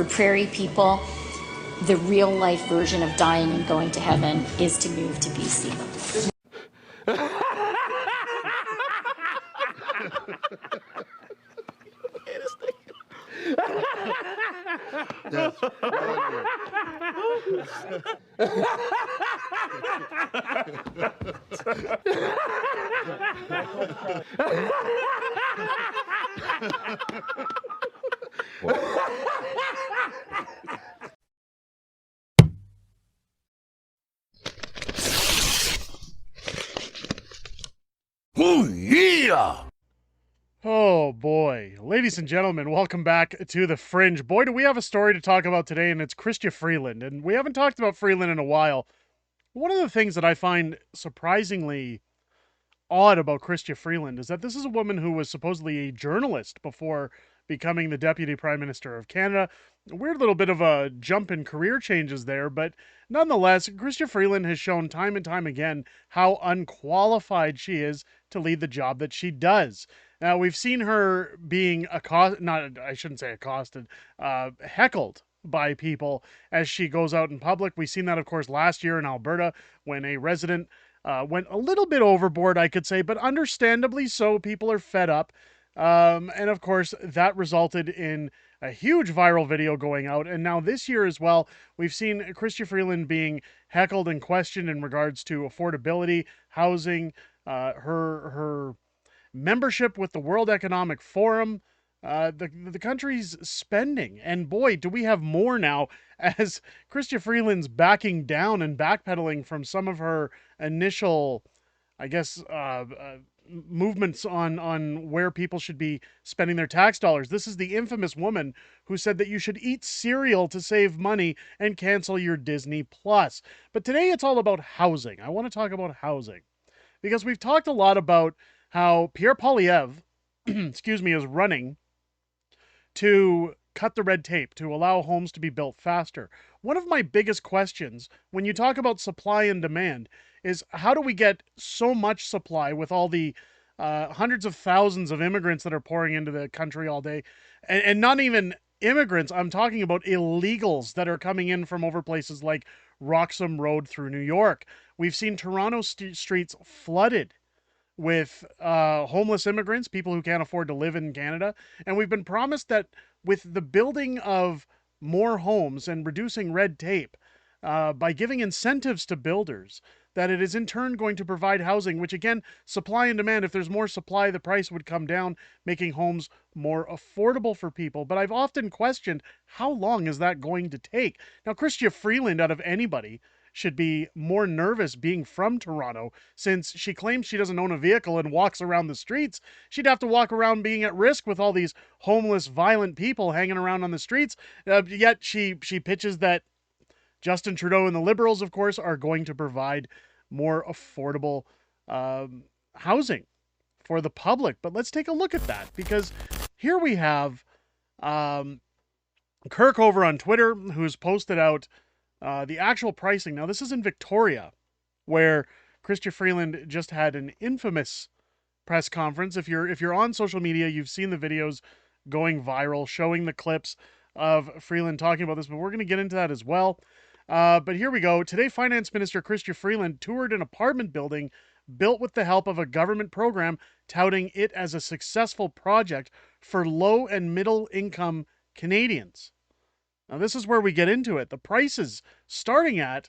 for prairie people, the real life version of dying and going to heaven is to move to BC. That's funny. Oh, yeah! Oh boy. Ladies and gentlemen, welcome back to The Fringe. Boy, do we have a story to talk about today, and it's Chrystia Freeland. And we haven't talked about Freeland in a while. One of the things that I find surprisingly odd about Chrystia Freeland is that this is a woman who was supposedly a journalist before becoming the Deputy Prime Minister of Canada. A weird little bit of a jump in career changes there, but nonetheless, Chrystia Freeland has shown time and time again how unqualified she is to lead the job that she does. Now, we've seen her being heckled by people as she goes out in public. We've seen that, of course, last year in Alberta when a resident went a little bit overboard, I could say, but understandably so. People are fed up. And of course, that resulted in a huge viral video going out. And now this year as well, we've seen Chrystia Freeland being heckled and questioned in regards to affordability, housing, her membership with the World Economic Forum, the country's spending. And boy, do we have more now as Chrystia Freeland's backing down and backpedaling from some of her initial, I guess, movements on where people should be spending their tax dollars. This is the infamous woman who said that you should eat cereal to save money and cancel your Disney Plus. But today it's all about housing. I want to talk about housing because we've talked a lot about how Pierre Poilievre, is running to cut the red tape, to allow homes to be built faster. One of my biggest questions when you talk about supply and demand is how do we get so much supply with all the hundreds of thousands of immigrants that are pouring into the country all day, and not even immigrants, I'm talking about illegals that are coming in from over places like Roxham Road through New York. We've seen Toronto streets flooded with homeless immigrants, people who can't afford to live in Canada. And we've been promised that with the building of more homes and reducing red tape, by giving incentives to builders, that it is in turn going to provide housing, which again, supply and demand, if there's more supply, the price would come down, making homes more affordable for people. But I've often questioned, how long is that going to take? Now, Chrystia Freeland, out of anybody, should be more nervous being from Toronto, since she claims she doesn't own a vehicle and walks around the streets. She'd have to walk around being at risk with all these homeless, violent people hanging around on the streets. Yet she pitches that Justin Trudeau and the Liberals, of course, are going to provide more affordable housing for the public. But let's take a look at that, because here we have Kirk over on Twitter, who's posted out the actual pricing. Now, this is in Victoria, where Chrystia Freeland just had an infamous press conference. If you're on social media, you've seen the videos going viral, showing the clips of Freeland talking about this, but we're going to get into that as well. But here we go. Today, Finance Minister Chrystia Freeland toured an apartment building built with the help of a government program, touting it as a successful project for low and middle income Canadians. Now, this is where we get into it. The prices starting at,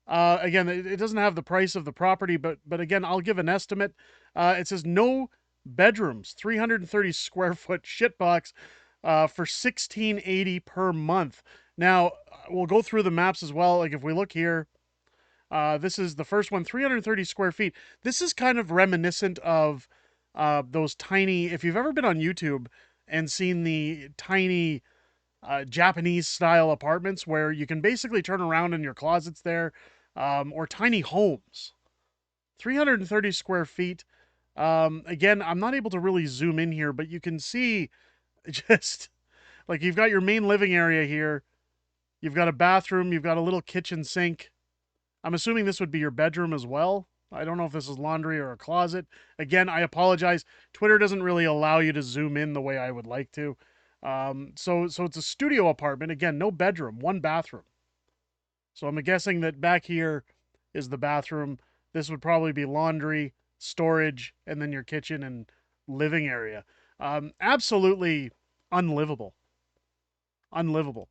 again, it doesn't have the price of the property, but again, I'll give an estimate. It says no bedrooms, 330 square foot shitbox for $1,680 per month. Now, we'll go through the maps as well. Like if we look here, this is the first one, 330 square feet. This is kind of reminiscent of those tiny, if you've ever been on YouTube and seen the tiny Japanese style apartments where you can basically turn around in your closets there, or tiny homes. 330 square feet. Again, I'm not able to really zoom in here, but you can see just like you've got your main living area here. You've got a bathroom. You've got a little kitchen sink. I'm assuming this would be your bedroom as well. I don't know if this is laundry or a closet. Again, I apologize. Twitter doesn't really allow you to zoom in the way I would like to. So it's a studio apartment. Again, no bedroom, one bathroom. So I'm guessing that back here is the bathroom. This would probably be laundry, storage, and then your kitchen and living area. Absolutely unlivable. Unlivable.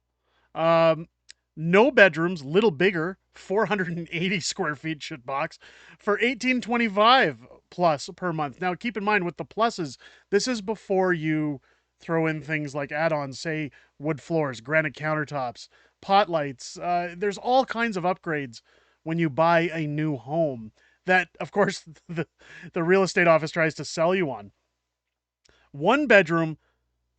Um, no bedrooms, little bigger, 480 square feet shit box for 1825 plus per month. Now keep in mind with the pluses, this is before you throw in things like add-ons, say wood floors, granite countertops, pot lights. There's all kinds of upgrades when you buy a new home that, of course, the real estate office tries to sell you on. One bedroom,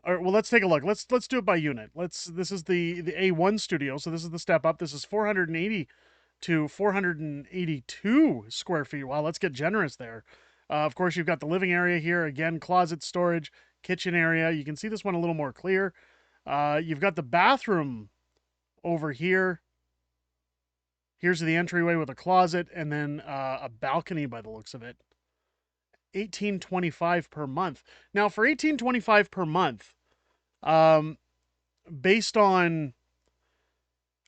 or well, let's take a look. Let's do it by unit. This is the A1 studio, so this is the step up. This is 480 to 482 square feet. Wow, let's get generous there. Of course, you've got the living area here. Again, closet, storage, kitchen area. You can see this one a little more clear. You've got the bathroom over here. Here's the entryway with a closet and then a balcony by the looks of it. 1825 per month. Now, for 1825 per month, um, based on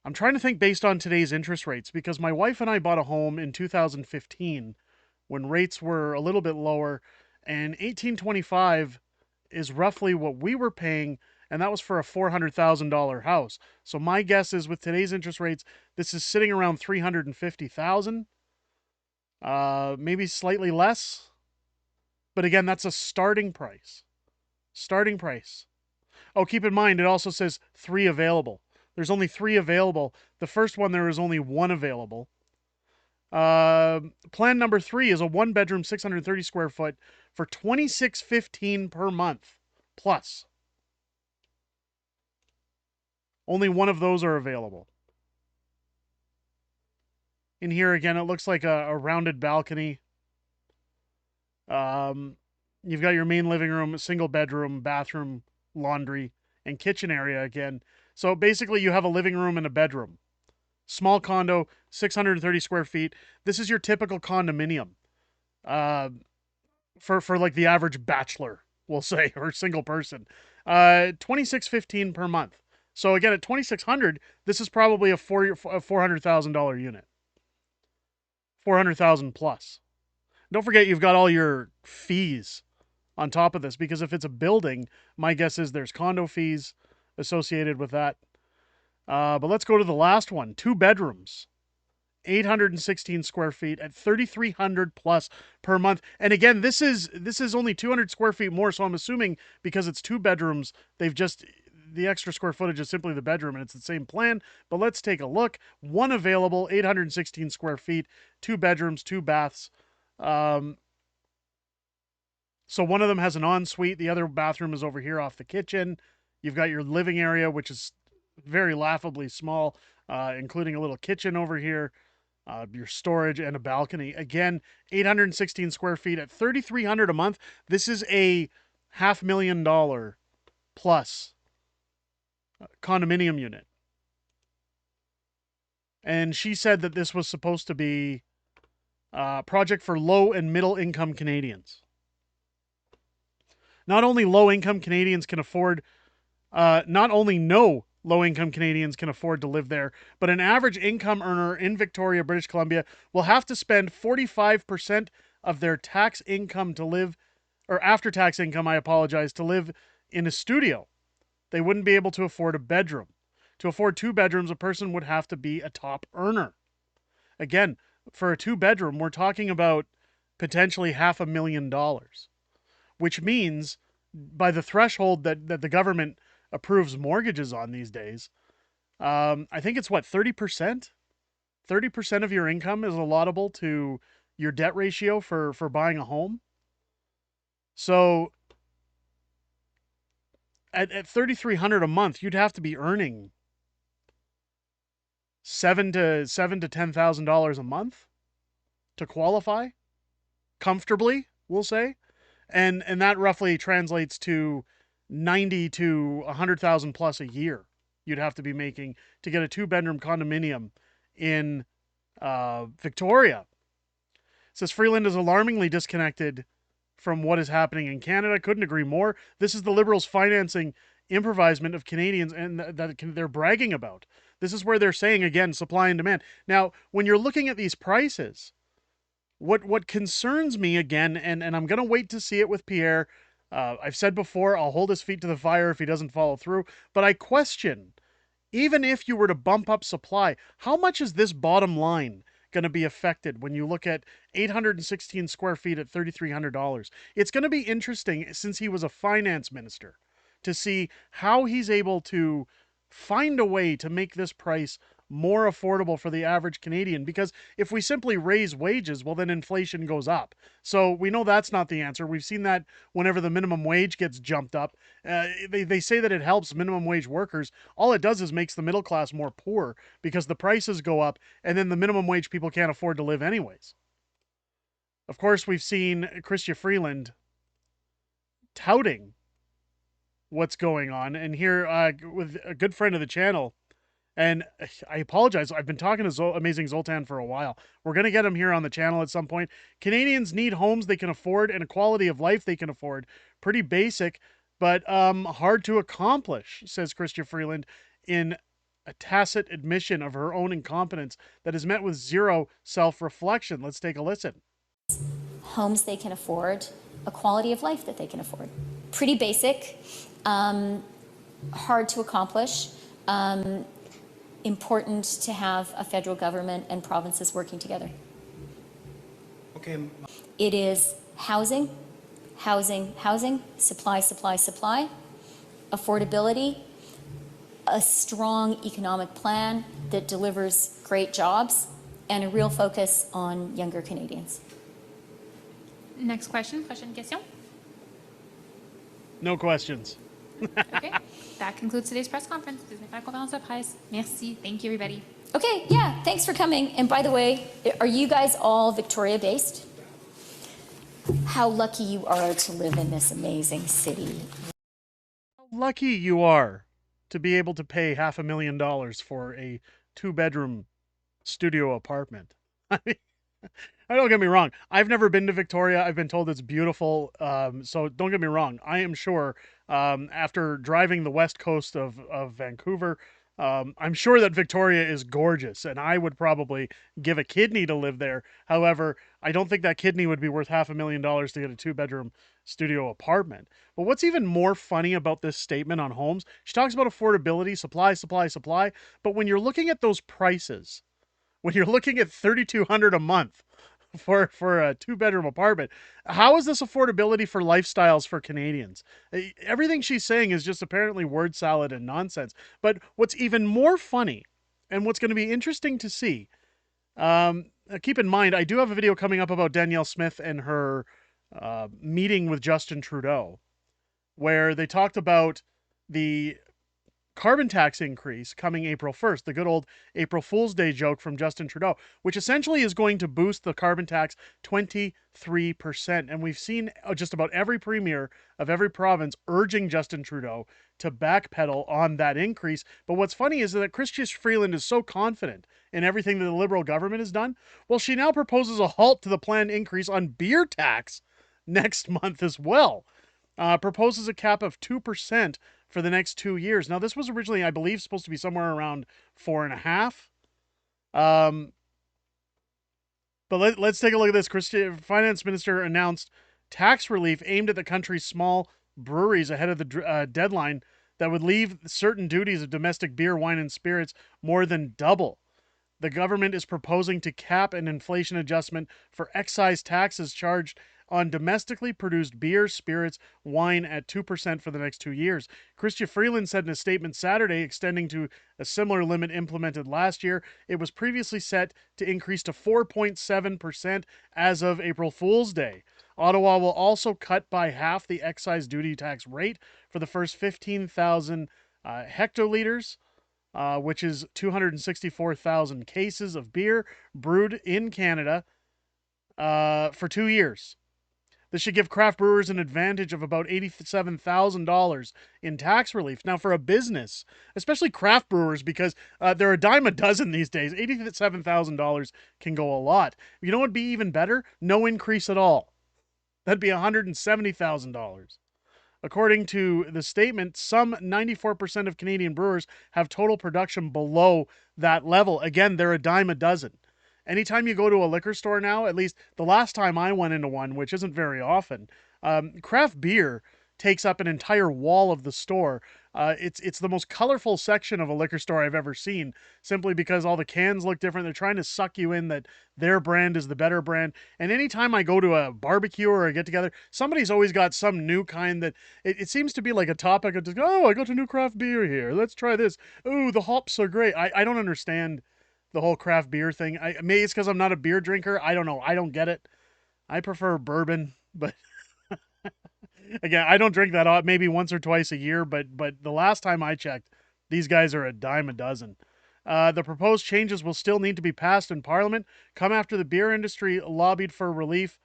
I'm trying to think based on today's interest rates because my wife and I bought a home in 2015 when rates were a little bit lower, and 1825 is roughly what we were paying, and that was for a $400,000 house. So my guess is with today's interest rates, this is sitting around 350,000, maybe slightly less. But again, that's a starting price. Starting price. Oh, keep in mind, it also says 3 available. There's only 3 available. The first one, there is only 1 available. Plan number 3 is a 1-bedroom, 630 square foot for $26.15 per month plus. Only 1 of those are available. In here again, it looks like a rounded balcony. You've got your main living room, a single bedroom, bathroom, laundry, and kitchen area again. So basically, you have a living room and a bedroom. Small condo, 630 square feet. This is your typical condominium. For like the average bachelor, we'll say, or single person. $26.15 per month. So again, at $2,600, this is probably a $400,000 unit. 400,000 plus. Don't forget you've got all your fees on top of this, because if it's a building, my guess is there's condo fees associated with that. But let's go to the last one. 2 bedrooms, 816 square feet at 3,300 plus per month. And again, this is only 200 square feet more. So I'm assuming because it's 2 bedrooms, the extra square footage is simply the bedroom, and it's the same plan. But let's take a look. 1 available, 816 square feet, 2 bedrooms, 2 baths. So one of them has an ensuite. The other bathroom is over here off the kitchen. You've got your living area, which is very laughably small, including a little kitchen over here, your storage, and a balcony. Again, 816 square feet at $3,300 a month. This is a $500,000 plus condominium unit. And she said that this was supposed to be a project for low and middle income Canadians. Not only low-income Canadians can afford, not only no low-income Canadians can afford to live there, but an average income earner in Victoria, British Columbia, will have to spend 45% of their tax income to live, or after-tax income, I apologize, to live in a studio. They wouldn't be able to afford a bedroom. To afford 2 bedrooms, a person would have to be a top earner. Again, for a 2-bedroom, we're talking about potentially $500,000. Which means by the threshold that the government approves mortgages on these days, I think it's what, 30%? 30% of your income is allotable to your debt ratio for buying a home. So at $3,300 a month, you'd have to be earning $7,000 to $10,000 a month to qualify comfortably, we'll say. And that roughly translates to 90 to 100,000 plus a year you'd have to be making to get a 2-bedroom condominium in Victoria. It says Freeland is alarmingly disconnected from what is happening in Canada. Couldn't agree more. This is the Liberals financing improvisement of Canadians and that they're bragging about. This is where they're saying, again, supply and demand. Now, when you're looking at these prices, what concerns me again, and I'm going to wait to see it with Pierre. I've said before, I'll hold his feet to the fire if he doesn't follow through. But I question, even if you were to bump up supply, how much is this bottom line going to be affected when you look at 816 square feet at $3,300? It's going to be interesting, since he was a finance minister, to see how he's able to find a way to make this price more affordable for the average Canadian. Because if we simply raise wages, well, then inflation goes up. So we know that's not the answer. We've seen that whenever the minimum wage gets jumped up. They say that it helps minimum wage workers. All it does is makes the middle class more poor, because the prices go up and then the minimum wage people can't afford to live anyways. Of course, we've seen Chrystia Freeland touting what's going on. And here, with a good friend of the channel, and I apologize, I've been talking to Amazing Zoltan for a while. We're going to get him here on the channel at some point. Canadians need homes they can afford and a quality of life they can afford. Pretty basic, but hard to accomplish, says Chrystia Freeland, in a tacit admission of her own incompetence that is met with zero self-reflection. Let's take a listen. Homes they can afford, a quality of life that they can afford. Pretty basic, hard to accomplish. Important to have a federal government and provinces working together. Okay. It is housing, housing, housing, supply, supply, supply, affordability, a strong economic plan that delivers great jobs, and a real focus on younger Canadians. Next question. Prochaine question. No questions. Okay. That concludes today's press conference. Conférence de presse. Merci. Thank you, everybody. Okay, yeah, thanks for coming. And by the way, are you guys all Victoria based? How lucky you are to live in this amazing city. How lucky you are to be able to pay $500,000 for a 2-bedroom studio apartment. I mean, don't get me wrong. I've never been to Victoria. I've been told it's beautiful. So don't get me wrong. I am sure, after driving the west coast of Vancouver, I'm sure that Victoria is gorgeous, and I would probably give a kidney to live there. However, I don't think that kidney would be worth $500,000 to get a 2-bedroom studio apartment. But what's even more funny about this statement on homes, she talks about affordability, supply, supply, supply. But when you're looking at those prices, when you're looking at $3,200 a month for a 2-bedroom apartment, how is this affordability for lifestyles for Canadians? Everything she's saying is just apparently word salad and nonsense. But what's even more funny, and what's going to be interesting to see, keep in mind, I do have a video coming up about Danielle Smith and her meeting with Justin Trudeau, where they talked about the carbon tax increase coming April 1st, the good old April Fool's Day joke from Justin Trudeau, which essentially is going to boost the carbon tax 23%. And we've seen just about every premier of every province urging Justin Trudeau to backpedal on that increase. But what's funny is that Chrystia Freeland is so confident in everything that the Liberal government has done. Well, she now proposes a halt to the planned increase on beer tax next month as well. Proposes a cap of 2% for the next 2 years. Now, this was originally, I believe, supposed to be somewhere around 4.5. But let's take a look at this. Finance Minister announced tax relief aimed at the country's small breweries ahead of the deadline that would leave certain duties of domestic beer, wine, and spirits more than double. The government is proposing to cap an inflation adjustment for excise taxes charged on domestically produced beer, spirits, wine at 2% for the next 2 years. Chrystia Freeland said in a statement Saturday, extending to a similar limit implemented last year. It was previously set to increase to 4.7% as of April Fool's Day. Ottawa will also cut by half the excise duty tax rate for the first 15,000 hectoliters, which is 264,000 cases of beer brewed in Canada for 2 years. This should give craft brewers an advantage of about $87,000 in tax relief. Now, for a business, especially craft brewers, because they're a dime a dozen these days, $87,000 can go a lot. You know what would be even better? No increase at all. That'd be $170,000. According to the statement, some 94% of Canadian brewers have total production below that level. Again, they're a dime a dozen. Anytime you go to a liquor store now, at least the last time I went into one, which isn't very often, craft beer takes up an entire wall of the store. It's the most colorful section of a liquor store I've ever seen, simply because all the cans look different. They're trying to suck you in that their brand is the better brand. And anytime I go to a barbecue or a get together, somebody's always got some new kind that it seems to be like a topic of just, oh, I got a new craft beer here. Let's try this. Oh, the hops are great. I don't understand the whole craft beer thing. Maybe it's because I'm not a beer drinker. I don't know. I don't get it. I prefer bourbon, but again, I don't drink that maybe once or twice a year. But the last time I checked, these guys are a dime a dozen. The proposed changes will still need to be passed in Parliament. Come after the beer industry lobbied for relief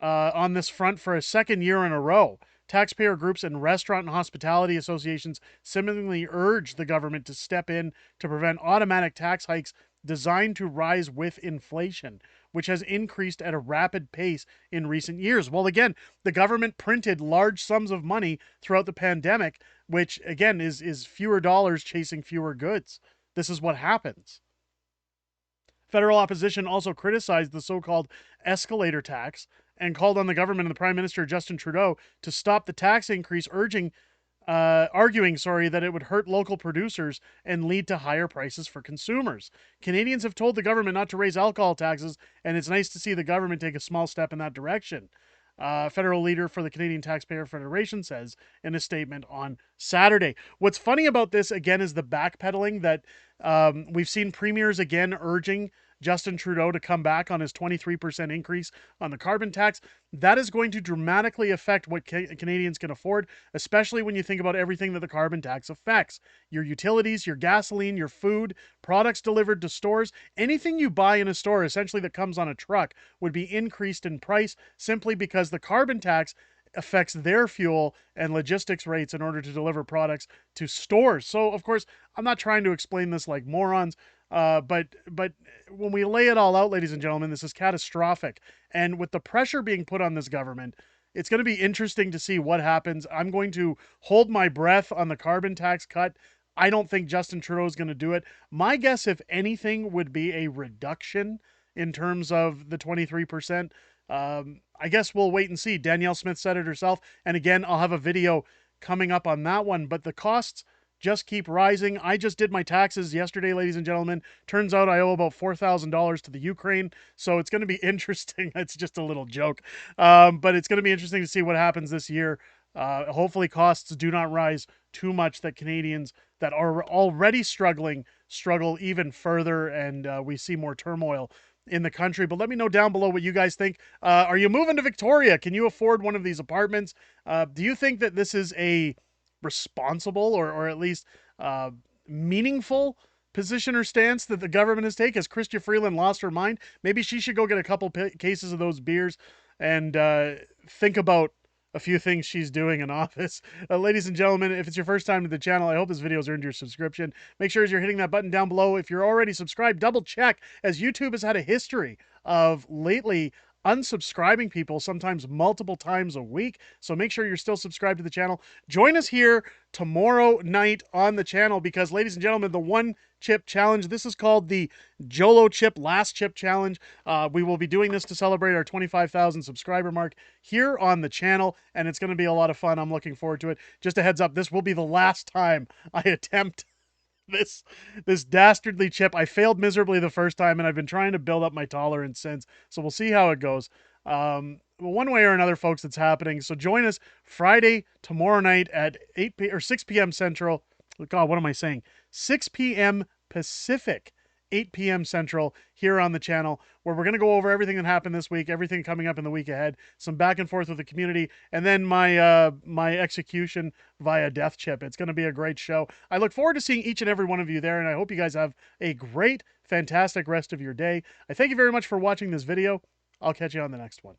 on this front for a second year in a row. Taxpayer groups and restaurant and hospitality associations similarly urged the government to step in to prevent automatic tax hikes designed to rise with inflation, which has increased at a rapid pace in recent years. Well, again, the government printed large sums of money throughout the pandemic, which again is fewer dollars chasing fewer goods. This is what happens. Federal opposition also criticized the so-called escalator tax and called on the government and the Prime Minister Justin Trudeau to stop the tax increase, arguing that it would hurt local producers and lead to higher prices for consumers. Canadians have told the government not to raise alcohol taxes, and it's nice to see the government take a small step in that direction. Federal leader for the Canadian Taxpayer Federation says in a statement on Saturday. What's funny about this, again, is the backpedaling that we've seen premiers again urging Justin Trudeau to come back on his 23% increase on the carbon tax. That is going to dramatically affect what Canadians can afford, especially when you think about everything that the carbon tax affects. Your utilities, your gasoline, your food, products delivered to stores, anything you buy in a store essentially that comes on a truck would be increased in price simply because the carbon tax affects their fuel and logistics rates in order to deliver products to stores. So, of course, I'm not trying to explain this like morons, but when we lay it all out, ladies and gentlemen, this is catastrophic. And with the pressure being put on this government, it's going to be interesting to see what happens. I'm going to hold my breath on the carbon tax cut. I don't think Justin Trudeau is going to do it. My guess, if anything, would be a reduction in terms of the 23%. I guess we'll wait and see. Danielle Smith said it herself. And again, I'll have a video coming up on that one. But the costs just keep rising. I just did my taxes yesterday, ladies and gentlemen. Turns out I owe about $4,000 to the Ukraine. So it's going to be interesting. It's just a little joke. But it's going to be interesting to see what happens this year. Hopefully costs do not rise too much that Canadians that are already struggling struggle even further, and we see more turmoil in the country. But let me know down below what you guys think. Are you moving to Victoria? Can you afford one of these apartments? Do you think that this is a responsible or at least meaningful position or stance that the government has taken? Has Chrystia Freeland lost her mind? Maybe she should go get a couple cases of those beers and think about a few things she's doing in office. Ladies and gentlemen, if it's your first time to the channel, I hope this video has earned your subscription. Make sure as you're hitting that button down below, if you're already subscribed, double check, as YouTube has had a history of lately unsubscribing people, sometimes multiple times a week. So make sure you're still subscribed to the channel. Join us here tomorrow night on the channel because, ladies and gentlemen, the one chip challenge, this is called the Jolo chip last chip challenge. We will be doing this to celebrate our 25,000 subscriber mark here on the channel, and it's going to be a lot of fun. I'm looking forward to it. Just a heads up, this will be the last time I attempt this dastardly chip. I failed miserably the first time, and I've been trying to build up my tolerance since. So we'll see how it goes. One way or another, folks, it's happening. So join us Friday, tomorrow night at 6 p.m. Central. God, what am I saying? 6 p.m. Pacific, 8 p.m. Central here on the channel, where we're going to go over everything that happened this week, everything coming up in the week ahead, some back and forth with the community, and then my execution via Death Chip. It's going to be a great show. I look forward to seeing each and every one of you there, and I hope you guys have a great, fantastic rest of your day. I thank you very much for watching this video. I'll catch you on the next one.